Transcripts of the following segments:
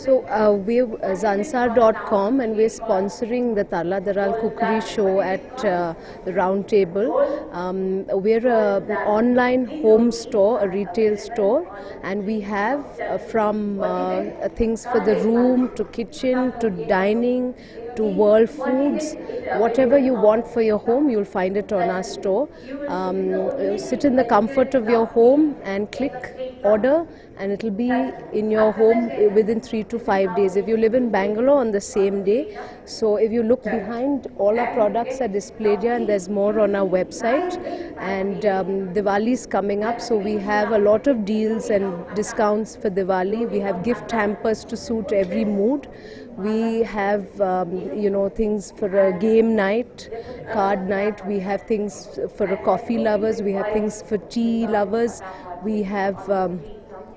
So we're Zansar.com, and we're sponsoring the Tarla Daral Cookery Show at the Round Table. We're an online home store, a retail store, and we have from things for the room to kitchen to dining to world foods. Whatever you want for your home, you'll find it on our store. Sit in the comfort of your home and click order, and it'll be in your home within 3 to 5 days. If you live in Bangalore, on the same day. So if you look behind, all our products are displayed here, and there's more on our website. And Diwali is coming up, so we have a lot of deals and discounts for Diwali. We have gift hampers to suit every mood. We have things for a game night, card night. We have things for coffee lovers. We have things for tea lovers. We have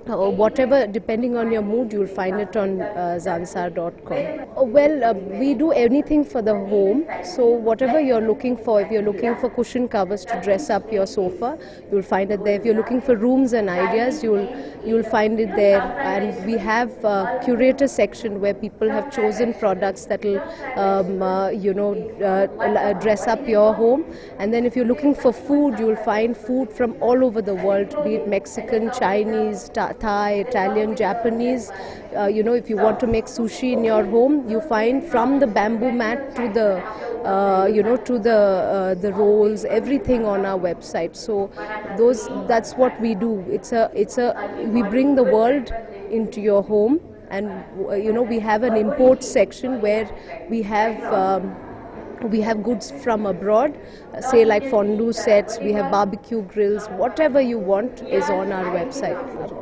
whatever, depending on your mood, you'll find it on Zansar.com. We do anything for the home. So whatever you're looking for, if you're looking for cushion covers to dress up your sofa, you'll find it there. If you're looking for rooms and ideas, you'll find it there. And we have a curator section where people have chosen products that will dress up your home. And then if you're looking for food, you'll find food from all over the world, be it Mexican, Chinese, Thai, Italian, Japanese. If you want to make sushi in your home, you find from the bamboo mat to the the rolls, everything on our website. So that's what we do. We bring the world into your home, and we have an import section where we have goods from abroad, say like fondue sets, we have barbecue grills, whatever you want is on our website.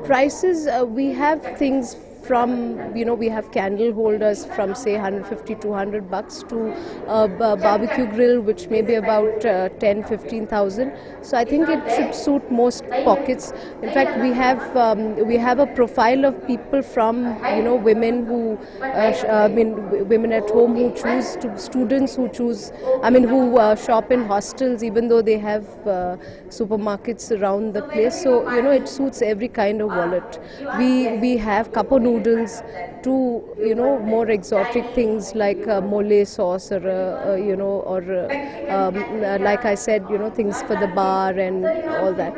Prices, we have things from, we have candle holders from say 150 to 100 bucks to a barbecue grill which may be about 10-15,000. So I think it should suit most pockets. In fact, we have a profile of people from women who women at home who choose to, students who choose, who shop in hostels even though they have supermarkets around the place. So it suits every kind of wallet. We have cup of noodles to more exotic things like mole sauce or like I said, things for the bar and all that.